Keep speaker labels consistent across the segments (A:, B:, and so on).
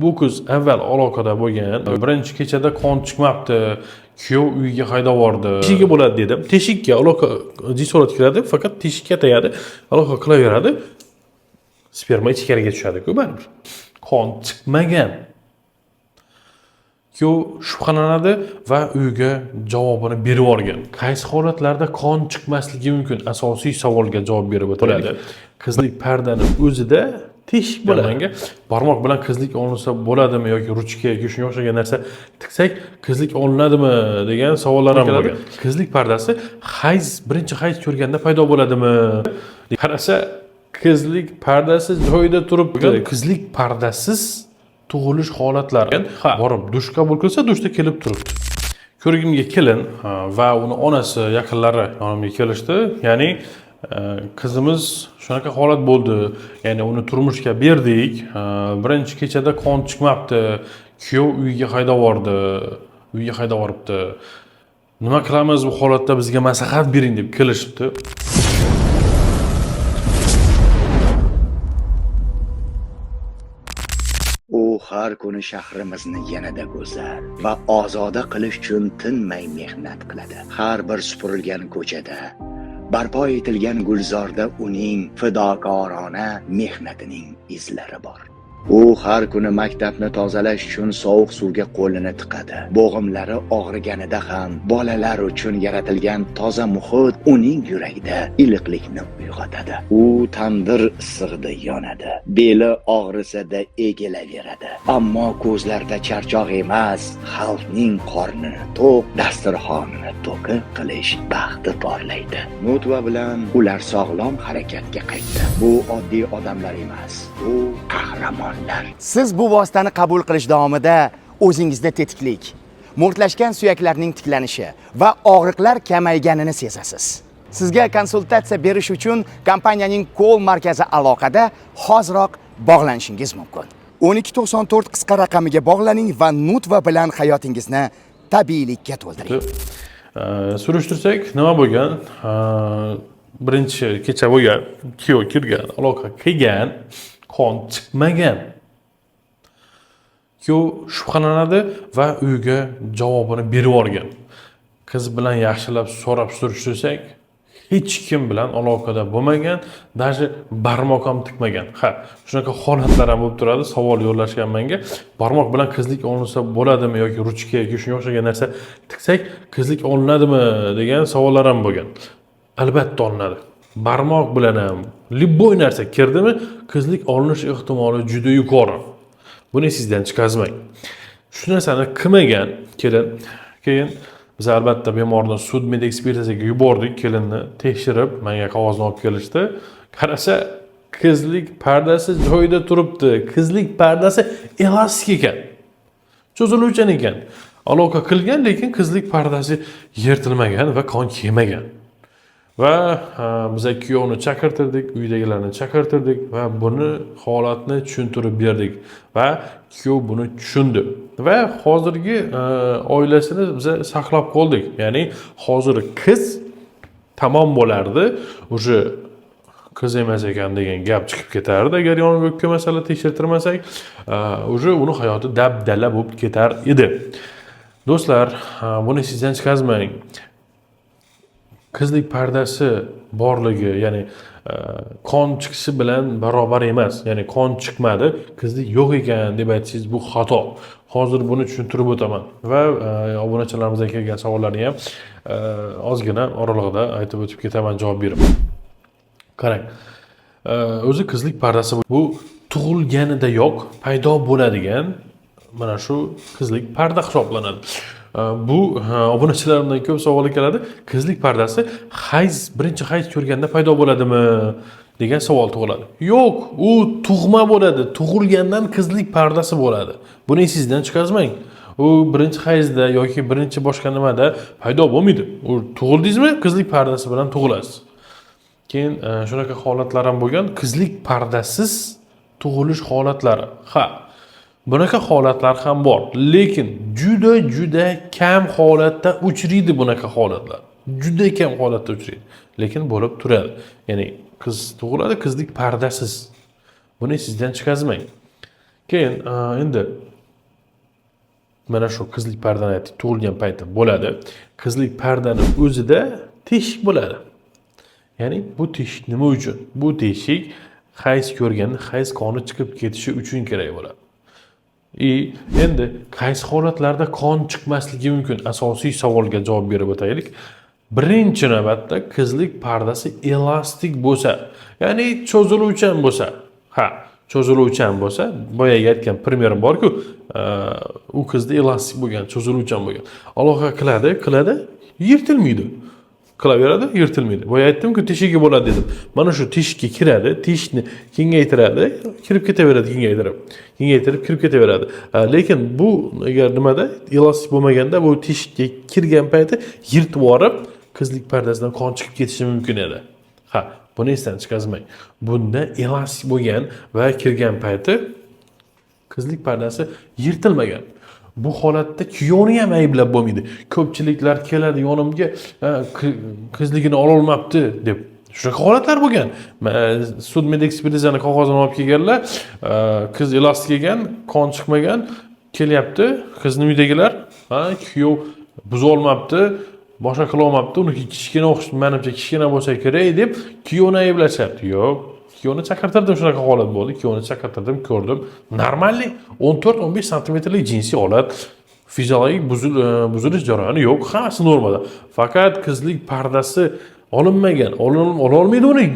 A: Bu qiz avval aloqada bo'lgan. Birinchi kechada qon chiqmabdi. Kuyov uyga haydab yubordi. Teshikka bo'ladi dedim. Teshikka aloqa jisorat kiradi, faqat teshikka tegadi, aloqa qilaveradi. Sperma ichkariga tushadi-ku baribir. Qon chiqmagan. Kuyov shubhalanadi va uyga javobini berib olgan. Qaysi holatlarda qon chiqmasligi mumkin? Asosiy savolga javob berib o'tiladi. Qizlik pardani o'zida teshik bo'ladi. Barmoq bilan qizlik olinsa bo'ladimi yoki ruchka yoki shunga o'xshagan narsa tiksak qizlik olinadimi degan savollar ham bo'lgan. Qizlik pardasi birinchi hayz ko'rganda paydo bo'ladimi? Qarasa qizlik pardasi joyida turibdi. Qizlik pardasiz tug'ilish holatlari borib dush qabul qilsa dushda kelib turibdi. Ko'rgimga kelin va uni onasi yaqinlari yonimga kelishdi. Ya'ni qizimiz shunaqa holat bo'ldi. Ya'ni uni turmushga berdik. Birinchi kechada qon chiqmabdi. Kuyov uyga haydab yuboribdi. Nima qilamiz bu holatda, bizga maslahat bering deb kelishibdi.
B: U har kuni shahrimizni yanada go'zal va ozoda qilish uchun tinmay mehnat qiladi. Har bir supurilgan ko'chada, barpo etilgan gulzorda uning fidokorona mehnatining izlari bor. U har kuni maktabni tozalash uchun sovuq suvga qo'lini tiqadi. Bo'g'imlari og'riganida ham bolalar uchun yaratilgan toza muhit uning yuragida iliqlikni uyg'otadi. U tandir issig'ida yonadi. Beli og'risada egilaveradi. Ammo ko'zlarda charchoq emas, xalqning qornini to'q, dasturxonini to'kib qilish baxti porlaydi. Nutva bilan ular sog'lom harakatga qaytdi. Bu oddiy odamlar emas, bu qahramon.
C: Siz bu vositani qabul qilish davomida o'zingizda tetiklik, mo'rtlashgan suyaklarning tiklanishi va og'riqlar kamayganini sezasiz. Sizga konsultatsiya berish uchun kompaniyaning call markazi aloqada, hoziroq bog'lanishingiz mumkin. 1294 qisqa raqamiga bog'laning va Nutva bilan hayotingizni tabiiylikka to'ldiring.
A: Surishtirsak, nima bo'lgan? Birinchi kecha bo'lgan, kuyov kirgan, aloqa qilgan, qon chiqmagan. Kuyov shubhalanadi va uyga javobini berib olgan. Qiz bilan yaxshilab so'rab surishtirsak, hech kim bilan aloqada bo'lmagan, даже barmoq ham tiqmagan. Shunaqa holatlar ham bo'lib turadi. Savol yo'llashgan menga. Barmoq bilan qizlik olinsa bo'ladimi yoki ruchka yoki shunga o'xshagan narsa tiqsak qizlik olinadimi degan savollar ham bo'lgan. Albatta olinadi. Barmoq bilan ham libboy narsa kirdimi, qizlik olinish ehtimoli juda yuqori. Buni sizdan chiqazmang. Shu narsani qilmagan keyin biz albatta bemorni sud medekspertizaga yubordik, kelinni tekshirib, menga qog'ozni olib kelishdi. Qarasa, qizlik pardasi joyida turibdi. Qizlik pardasi elastik ekan. Cho'ziluvchan ekan. Aloqa qilgan, lekin qizlik pardasi yirtilmagan va qon kelmagan. Va biz kuyovni chaqirtirdik, uydagilarni chaqirtirdik va buni holatni tushuntirib berdik va kuyov buni tushundi. Va hozirgi oilasini biz saqlab qoldik. Ya'ni hozir qiz tamom bo'lardi, o'sha qiz emas ekan degan gap chiqib ketardi agar yonib o'pka masala tekshirtirmasak, o'sha uni hayoti dabdala bo'lib ketar edi. Do'stlar, buni sizdan chiqazmang. Qizlik pardasi borligi, ya'ni qon chiqishi bilan barobar emas. Ya'ni qon chiqmadi, qizlik yo'q ekan deb aytsangiz bu xato. Hozir buni tushuntirib o'taman va obunachilarimizdan kelgan savollarni ham ozgina oralig'ida aytib o'tib ketaman, javob berib. Qarang. O'zi qizlik pardasi bu tug'ilganida yo'q, paydo bo'ladigan mana shu qizlik parda hisoblanadi. Bu obunachilarimdan ko'p savol keladi. Qizlik pardasi birinchi hayz ko'rganda paydo bo'ladimi degan savol tug'iladi. Yo'q, u tug'ma bo'ladi. Tug'ilgandan qizlik pardasi bo'ladi. Buni sizdan chiqazmang. U birinchi hayzda yoki birinchi boshqa nimada paydo bo'lmaydi. U tug'ildingizmi, qizlik pardasi bilan tug'ilasiz. Keyin shunaqa holatlar ham bo'lgan. Qizlik pardasiz tug'ilish holatlari. Bunaqa holatlar ham bor, lekin juda kam holatda uchraydi bunaqa holatlar. Juda kam holatda uchraydi, lekin bo'lib turadi. Ya'ni qiz tug'iladi, qizlik pardasiz. Buni sizdan chiqazmang. Keyin endi mana shu qizlik pardani aytdik, tug'ilgan payti bo'ladi. Qizlik pardani o'zida teshik bo'ladi. Ya'ni bu teshik nima uchun? Bu teshik hayz ko'rganda hayz qoni chiqib ketishi uchun kerak bo'ladi. Endi qaysi holatlarda qon chiqmasligi mumkin? Asosiy savolga javob berib o'taylik. Birinchi navbatda qizlik pardasi elastik bo'lsa, ya'ni cho'ziluvchan bo'lsa. Cho'ziluvchan bo'lsa, boyaga aytgan primerim bor-ku, u qizda elastik bo'lgan, cho'ziluvchan bo'lgan. Aloqa qiladi, yirtilmaydi. Qilaveradi, yirtilmaydi. Boya aytdim-ku, teshigi bo'ladi dedim. Mana shu teshikka kiradi, teshikni kengaytiradi, kirib ketaveradi, kengaytirib kirib ketaveradi. Lekin bu agar nimada elastik bo'lmaganda bu teshikka kirgan payti yirtib yuborib, qizlik pardasidan qon chiqib ketishi mumkin edi. Buni esdan chiqazmang. Bunda elastik bo'lgan va kirgan payti qizlik pardasi yirtilmagan. Bu holatda kuyovni ham ayblab bo'lmaydi. Ko'pchiliklar keladi yonimga, qizligini ola olmabdi deb. Shunaqa holatlar bo'lgan. Sud medekspertizani qog'ozini olib kelganlar, qiz elastik ekan, qon chiqmagan, kelyapti. Qizning uydagilar, kuyov buza olmabdi, boshqa qila olmabdi, uniki kichkina menimcha kichkina bo'lsa kerak deb kuyovni ayblashadi. Yo'q, kuyovni chaqirtirdim, shunaqa holat bo'ldi. Kuyovni chaqirtirdim, ko'rdim. Normalniy 14-15 santimetrlik jinsiy holat, fiziologik buzilish jarayoni yo'q, hammasi normada. Faqat qizlik pardasi olinmagan, ola olmaydi uni.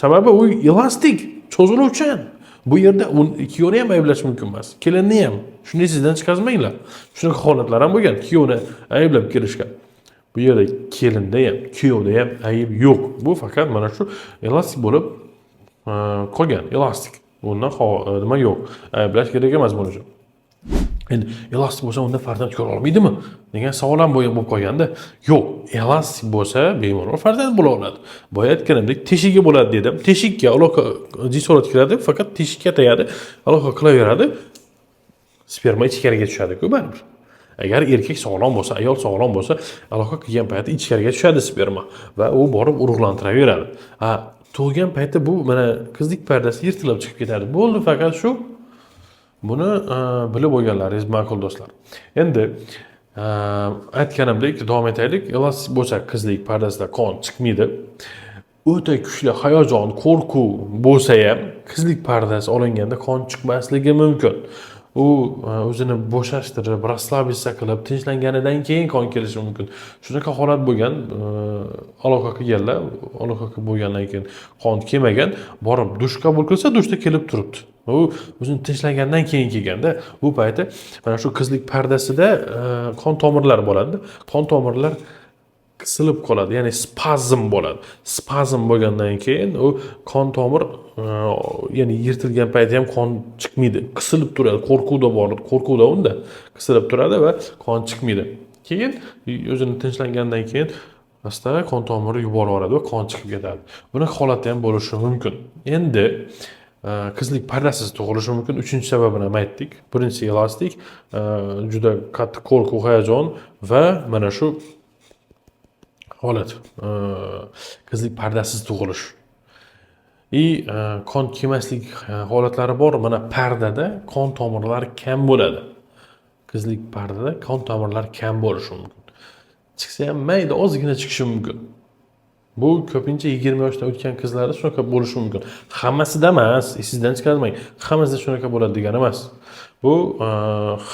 A: Sababi u elastik, cho'ziluvchan. Bu yerda kuyovni ham ayblash mumkin emas. Kelinni ham. Shuni sizdan chiqazmanglar. Shunaqa holatlar ham bo'lgan. Kuyovni ayblab kelishgan. Bu yerda kelinda ham, kuyovda ham ayb yo'q. Bu faqat mana shu elastik bo'lib qolgan, elastik. Bundan nima yo'q. Ayblash kerak emas buni uchun. Endi elastik bo'lsa unda farzand ko'ra olmaydimi degan savol ham bo'lib qolganda, yo'q, elastik bo'lsa bemalol farzand bo'la oladi. Boya aytganimdek, teshigi bo'ladi dedim. Teshikka aloqa jisorat kiradi, faqat teshikka tegadi, aloqa qilaveradi. Sperma ichkariga tushadi-ku baribir. Agar erkak sog'lom bo'lsa, ayol sog'lom bo'lsa, aloqa qilgan payti ichkariga tushadi sperma va u borib urug'lantiraveradi. Tug'ilgan payti bu mana qizlik pardasi yirtilib chiqib ketadi. Bo'ldi, faqat shu. Buni bilib olganlaringiz ma'qul do'stlar. Endi aytganimdek davom etaylik. Elastik bo'lsa qizlik pardasida qon chiqmaydi. O'ta kuchli hayajon, qo'rquv bo'lsa ham qizlik pardasi olinganda qon chiqmasligi mumkin. U o'zini bo'shashtirib, rasslabisa qilib, tinchlanganidan keyin qon kelishi mumkin. Shunaqa holat bo'lgan, aloqa qilganlar, aloqa qilib bo'lgandan keyin qon kelmagan, borib dush qabul qilsa, dushda kelib turibdi. U o'zini tinchlangandan keyin kelganda, bu payti mana shu qizlik pardasida qon tomirlari bo'ladi. Qon tomirlar qisilib qoladi, ya'ni spazm bo'ladi. Spazm bo'lgandan keyin u qon tomir, ya'ni yirtilgan payti ham qon chiqmaydi, qisilib turadi, qo'rquvda bor, qo'rquvda unda qisilib turadi va qon chiqmaydi. Keyin o'zini tinchlangandan keyin asta qon tomiri yuborib yuboradi va qon chiqib ketadi. Bunaqa holatda ham bo'lishi mumkin. Endi qizlik pardasiz tug'ilishi mumkin. 3-sababini ham aytdik. Birinchisi elastik, juda qattiq qo'rquv, hayajon va mana shu holat, qizlik pardasiz tug'ilish. Qon kelmaslik holatlari bor. Mana pardada qon tomirlari kam bo'ladi. Qizlik pardada qon tomirlari kam bo'lishi mumkin. Chiqsa ham mayda ozgina chiqishi mumkin. Bu ko'pincha 20 yoshdan o'tgan qizlarda shunaqa bo'lishi mumkin. Hammasida emas, esingizdan chiqarmang. Hammasida shunaqa bo'ladi degani emas. Bu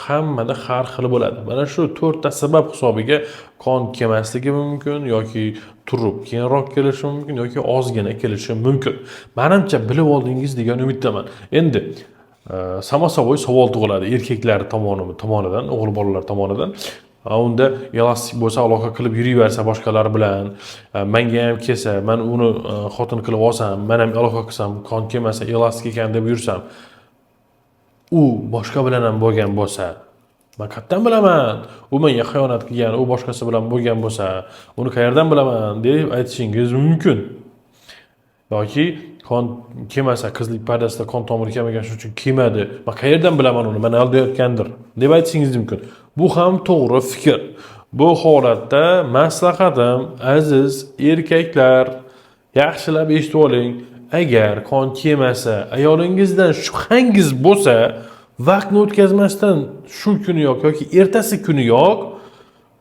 A: hammada har xil bo'ladi. Mana shu 4 ta sabab hisobiga qon kelmasligi mumkin yoki turib keyinroq kelishi mumkin yoki ozgina kelishi mumkin. Menimcha bilib oldingiz degan umiddaman. Endi samo-savoy savol tug'iladi erkaklar tomonidan, o'g'il bolalar tomonidan. Unda elastik bo'lsa aloqa qilib yuraversa boshqalar bilan, menga ham kelsa, men uni xotin qilib olsam, men ham aloqa qilsam, qon kelmasa elastik ekan deb yursam, u boshqa bilan ham bo'lgan bo'lsa, men qayerdan bilaman? U menga xiyonat qilgan, u boshqasi bilan bo'lgan bo'lsa, uni qayerdan bilaman deb aytishingiz mumkin. Yoki qon kelmasa, qizlik pardasida qon tomiri kelmagan shuning uchun kelmadi. Men qayerdan bilaman uni? Meni aldayotgandir deb aytishingiz mumkin. Bu ham to'g'ri fikr. Bu holatda maslahatim, aziz erkaklar, yaxshilab eshitib oling. Agar qon kelmasa, ayolingizdan shubhangiz bo'lsa, vaqtni o'tkazmasdan shu kuniyoq yoki ertasi kuniyoq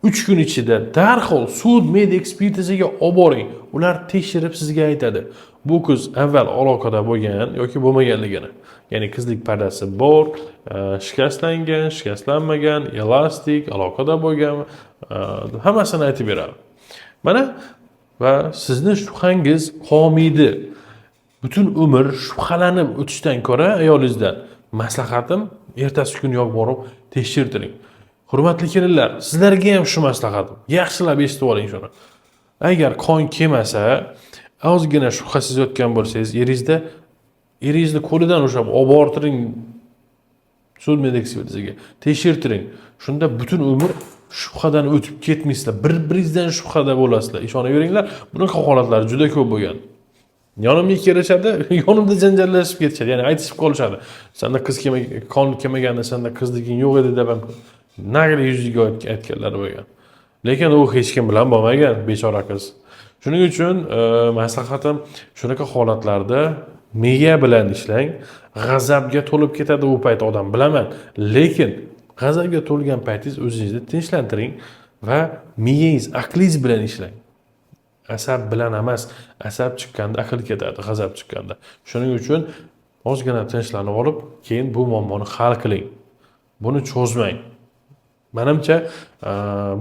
A: 3 kun ichida darhol sud med ekspertizaga olib boring. Ular tekshirib sizga aytadi. Bu qiz avval aloqada bo'lgan yoki bo'lmaganligini. Ya'ni qizlik pardasi bor, shikastlangan, shikastlanmagan, elastik, aloqada bo'lgan, hammasini aytib beradi. Mana va sizni shubhangiz qolmaydi. Butun umr shubhalanib o'tishdan ko'ra ayolingizdan maslahatim ertasi kuniyoq borib tekshirtiring. Hurmatli kelinlar, sizlarga ham shu maslahatim. Yaxshilab eshitib oling shuni. Agar qon kelmasa, ozgina shubha sezayotgan bo'lsangiz, eringizni qo'lidan ushlab olib bortiring sud med ekspertizaga. Tekshirtiring. Shunda butun umr shubhadan o'tib ketmaysizlar. Bir-biringizdan shubhada bo'lasizlar. Ishonaveringlar, bunaqa holatlar juda ko'p bo'lgan. Yonimga kelishadi, yonimda janjallashib ketishadi. Ya'ni aytishib qolishadi. Senda qiz qon kelmaganda senda qizliging yo'q edi deb ham nagli yuziga aytganlar bo'lgan. Lekin u hech kim bilan bo'lmagan, bechora qiz. Shuning uchun maslahatim shunaqa holatlarda miya bilan ishlang. G'azabga to'lib ketadi u payt odam, bilaman. Lekin g'azabga to'lgan paytingiz o'zingizni tinchlantiring va miyangiz, aqlingiz bilan ishlang. Asab bilan emas, asab chiqqanda aql ketadi, g'azab chiqqanda. Shuning uchun ozgina tinchlanib olib, keyin bu muammoni hal qiling. Buni cho'zmang. Menimcha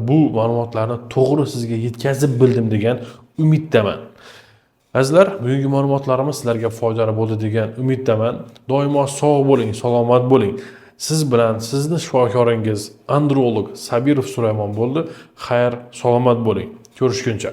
A: bu ma'lumotlarni to'g'ri sizga yetkazib bildim degan umiddaman. Azizlar, bugungi ma'lumotlarimiz sizlarga foydali bo'ldi degan umiddaman. Doimo sog' bo'ling, salomat bo'ling. Siz bilan sizni shifokoringiz androlog Sabirov Sulaymon bo'ldi. Xayr, salomat bo'ling. Ko'rishguncha.